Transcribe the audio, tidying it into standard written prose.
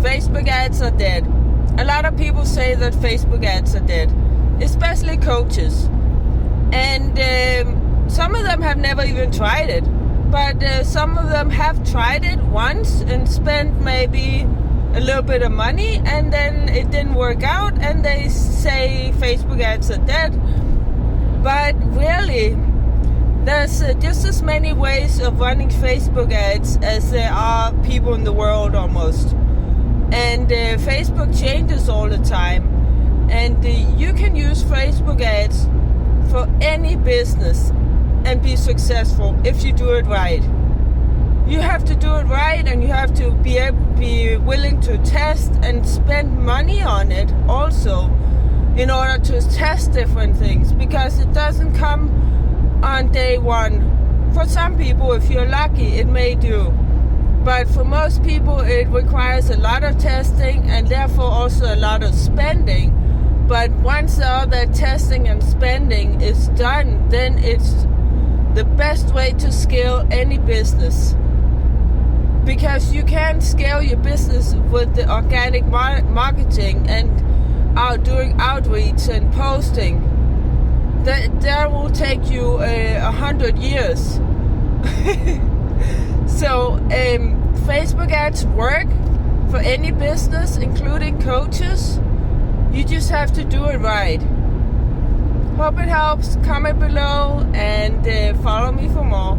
Facebook ads are dead. A lot of people say that Facebook ads are dead, especially coaches. And some of them have never even tried it. But some of them have tried it once and spent maybe a little bit of money, and then it didn't work out, and they say Facebook ads are dead. But really, there's just as many ways of running Facebook ads as there are people in the world almost. And Facebook changes all the time. And you can use Facebook ads for any business and be successful if you do it right. You have to do it right, and you have to be willing to test and spend money on it also in order to test different things, because it doesn't come on day one. For some people, if you're lucky, it may do. But for most people, it requires a lot of testing and therefore also a lot of spending. But once all that testing and spending is done, then it's the best way to scale any business. Because you can scale your business with the organic marketing and doing outreach and posting. That will take you 100 years. So Facebook ads work for any business, including coaches. You just have to do it right. Hope it helps. Comment below and follow me for more.